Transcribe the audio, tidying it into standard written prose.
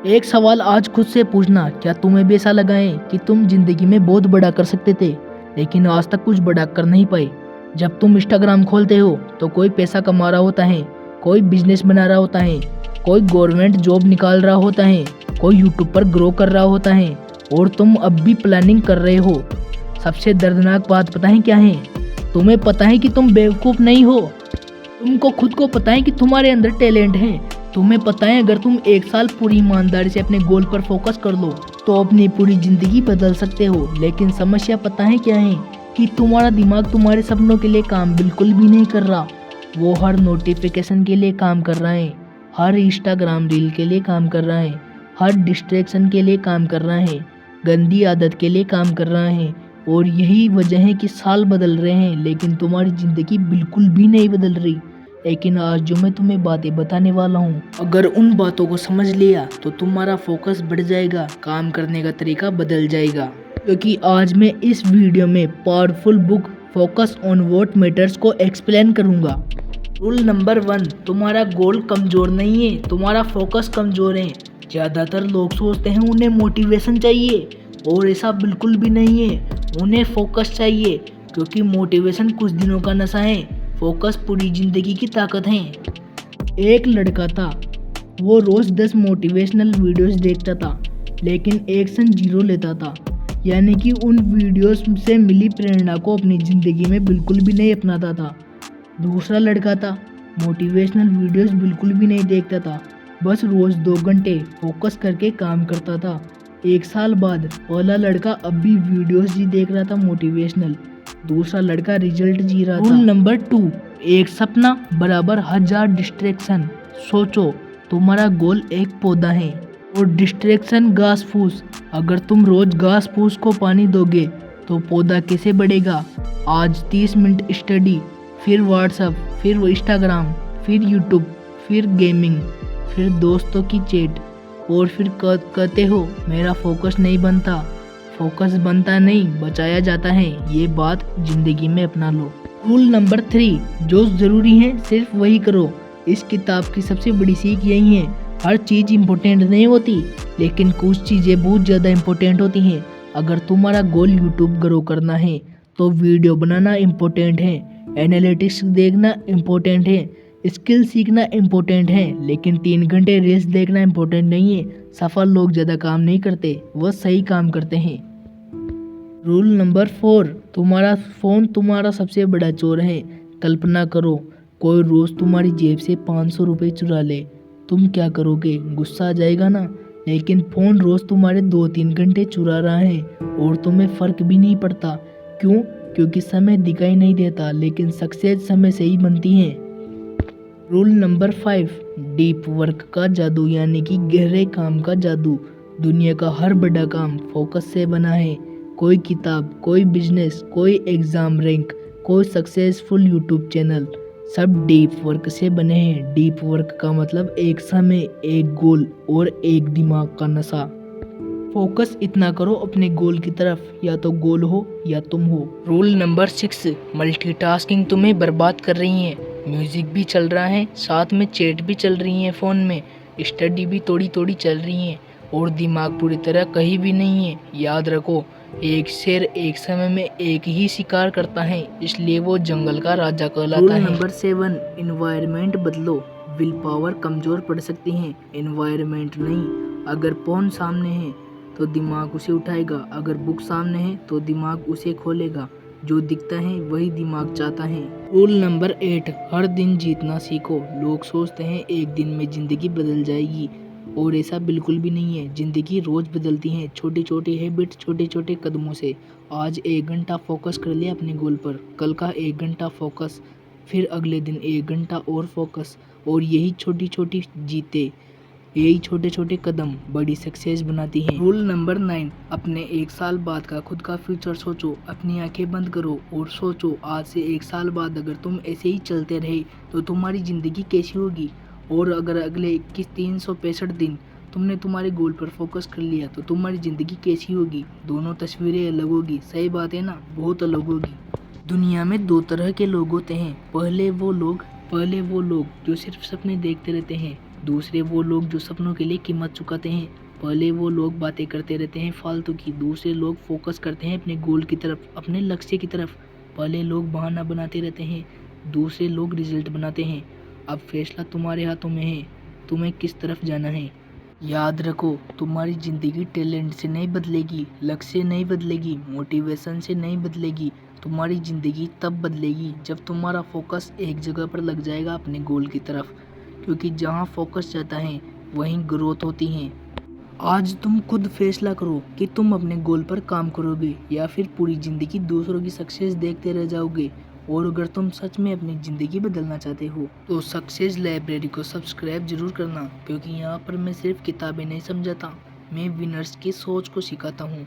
एक सवाल आज खुद से पूछना, क्या तुम्हें भी ऐसा लगा है कि तुम जिंदगी में बहुत बड़ा कर सकते थे लेकिन आज तक कुछ बड़ा कर नहीं पाए। जब तुम इंस्टाग्राम खोलते हो तो कोई पैसा कमा रहा होता है, कोई बिजनेस बना रहा होता है, कोई गवर्नमेंट जॉब निकाल रहा होता है, कोई यूट्यूब पर ग्रो कर रहा होता है और तुम अब भी प्लानिंग कर रहे हो। सबसे दर्दनाक बात पता है क्या है? तुम्हें पता है कि तुम बेवकूफ़ नहीं हो। तुमको खुद को पता है कि तुम्हारे अंदर टैलेंट है। तुम्हें पता है अगर तुम एक साल पूरी ईमानदारी से अपने गोल पर फोकस कर लो तो अपनी पूरी जिंदगी बदल सकते हो। लेकिन समस्या पता है क्या है? कि तुम्हारा दिमाग तुम्हारे सपनों के लिए काम बिल्कुल भी नहीं कर रहा। वो हर नोटिफिकेशन के लिए काम कर रहा है, हर इंस्टाग्राम रील के लिए काम कर रहा है, हर डिस्ट्रैक्शन के लिए काम कर रहा है, गंदी आदत के लिए काम कर रहा है। और यही वजह है कि साल बदल रहे हैं लेकिन तुम्हारी जिंदगी बिल्कुल भी नहीं बदल रही। लेकिन आज जो मैं तुम्हें बातें बताने वाला हूँ, अगर उन बातों को समझ लिया तो तुम्हारा फोकस बढ़ जाएगा, काम करने का तरीका बदल जाएगा। क्योंकि आज मैं इस वीडियो में powerful book focus on what matters को एक्सप्लेन करूँगा। रूल नंबर 1, तुम्हारा गोल कमज़ोर नहीं है, तुम्हारा फोकस कमज़ोर है। ज़्यादातर लोग सोचते हैं उन्हें मोटिवेशन चाहिए और ऐसा बिल्कुल भी नहीं है। उन्हें फोकस चाहिए क्योंकि मोटिवेशन कुछ दिनों का नशा है, फोकस पूरी जिंदगी की ताकत है। एक लड़का था, वो रोज़ 10 मोटिवेशनल वीडियोस देखता था लेकिन एक्शन 0 लेता था। यानी कि उन वीडियोस से मिली प्रेरणा को अपनी ज़िंदगी में बिल्कुल भी नहीं अपनाता था। दूसरा लड़का था, मोटिवेशनल वीडियोस बिल्कुल भी नहीं देखता था, बस रोज़ 2 घंटे फोकस करके काम करता था। एक साल बाद पहला लड़का अब भी वीडियोस ही देख रहा था मोटिवेशनल, दूसरा लड़का रिजल्ट जी रहा था। रूल नंबर 2, एक सपना बराबर 1000 डिस्ट्रैक्शन। सोचो, तुम्हारा गोल एक पौधा है और डिस्ट्रैक्शन घास फूस। अगर तुम रोज घास फूस को पानी दोगे तो पौधा कैसे बढ़ेगा? आज 30 मिनट स्टडी, फिर व्हाट्सएप, फिर इंस्टाग्राम, फिर यूट्यूब, फिर गेमिंग, फिर दोस्तों की चैट और फिर कहते हो मेरा फोकस नहीं बनता। फोकस बनता नहीं, बचाया जाता है। ये बात जिंदगी में अपना लो। रूल नंबर 3, जो ज़रूरी है सिर्फ वही करो। इस किताब की सबसे बड़ी सीख यही है, हर चीज़ इम्पोर्टेंट नहीं होती लेकिन कुछ चीज़ें बहुत ज़्यादा इम्पोर्टेंट होती हैं। अगर तुम्हारा गोल यूट्यूब ग्रो करना है तो वीडियो बनाना इम्पोर्टेंट है, एनालिटिक्स देखना इम्पोर्टेंट है, स्किल सीखना इम्पोर्टेंट है, लेकिन 3 घंटे रील्स देखना इम्पोर्टेंट नहीं है। सफल लोग ज़्यादा काम नहीं करते, वह सही काम करते हैं। रूल नंबर 4, तुम्हारा फ़ोन तुम्हारा सबसे बड़ा चोर है। कल्पना करो कोई रोज़ तुम्हारी जेब से 500 रुपये चुरा ले, तुम क्या करोगे? गुस्सा आ जाएगा ना। लेकिन फ़ोन रोज़ तुम्हारे 2-3 घंटे चुरा रहा है और तुम्हें फ़र्क भी नहीं पड़ता। क्यों? क्योंकि समय दिखाई नहीं देता लेकिन सक्सेस समय से ही बनती है। रूल नंबर 5, डीप वर्क का जादू, यानी कि गहरे काम का जादू। दुनिया का हर बड़ा काम फोकस से बना है। कोई किताब, कोई बिजनेस, कोई एग्ज़ाम रैंक, कोई सक्सेसफुल यूट्यूब चैनल, सब डीप वर्क से बने हैं। डीप वर्क का मतलब एक समय, एक गोल और एक दिमाग का नशा। फोकस इतना करो अपने गोल की तरफ, या तो गोल हो या तुम हो। रूल नंबर 6, मल्टीटास्किंग तुम्हें बर्बाद कर रही है। म्यूजिक भी चल रहा है, साथ में चैट भी चल रही है फ़ोन में, स्टडी भी थोड़ी थोड़ी चल रही है और दिमाग पूरी तरह कहीं भी नहीं है। याद रखो, एक शेर एक समय में एक ही शिकार करता है, इसलिए वो जंगल का राजा कहलाता है। रूल नंबर 7, एनवायरनमेंट बदलो। विल पावर कमज़ोर पड़ सकती है, एनवायरनमेंट नहीं। अगर फ़ोन सामने है तो दिमाग उसे उठाएगा, अगर बुक सामने है तो दिमाग उसे खोलेगा। जो दिखता है वही दिमाग चाहता है। रूल नंबर 8, हर दिन जीतना सीखो। लोग सोचते हैं एक दिन में ज़िंदगी बदल जाएगी और ऐसा बिल्कुल भी नहीं है। ज़िंदगी रोज़ बदलती है, छोटी छोटी हैबिट, छोटे छोटे कदमों से। आज 1 घंटा फोकस कर लिया अपने गोल पर, कल का 1 घंटा फोकस, फिर अगले दिन 1 घंटा और फोकस, और यही छोटी छोटी जीते, यही छोटे छोटे कदम बड़ी सक्सेस बनाती हैं। रूल नंबर 9, अपने 1 साल बाद का खुद का फ्यूचर सोचो। अपनी आंखें बंद करो और सोचो, आज से 1 साल बाद अगर तुम ऐसे ही चलते रहे तो तुम्हारी ज़िंदगी कैसी होगी। और अगर अगले 21 365 दिन तुमने तुम्हारे गोल पर फोकस कर लिया तो तुम्हारी ज़िंदगी कैसी होगी। दोनों तस्वीरें अलग होगी, सही बात है ना? बहुत अलग होगी। दुनिया में 2 तरह के लोग होते हैं। पहले वो लोग जो सिर्फ सपने देखते रहते हैं दूसरे वो लोग जो सपनों के लिए कीमत चुकाते हैं। पहले वो लोग बातें करते रहते हैं फालतू की। दूसरे लोग फोकस करते हैं अपने गोल की तरफ, अपने लक्ष्य की तरफ। पहले लोग बहाना बनाते रहते हैं, दूसरे लोग रिजल्ट बनाते हैं। अब फैसला तुम्हारे हाथों में है, तुम्हें किस तरफ जाना है। याद रखो, तुम्हारी ज़िंदगी टैलेंट से नहीं बदलेगी, लक्ष्य से नहीं बदलेगी, मोटिवेशन से नहीं बदलेगी। तुम्हारी ज़िंदगी तब बदलेगी जब तुम्हारा फोकस एक जगह पर लग जाएगा, अपने गोल की तरफ। क्योंकि जहाँ फोकस जाता है वहीं ग्रोथ होती है। आज तुम खुद फैसला करो कि तुम अपने गोल पर काम करोगे या फिर पूरी ज़िंदगी दूसरों की सक्सेस देखते रह जाओगे। और अगर तुम सच में अपनी ज़िंदगी बदलना चाहते हो तो सक्सेस लाइब्रेरी को सब्सक्राइब जरूर करना, क्योंकि यहाँ पर मैं सिर्फ किताबें नहीं समझाता, मैं विनर्स की सोच को सिखाता हूँ।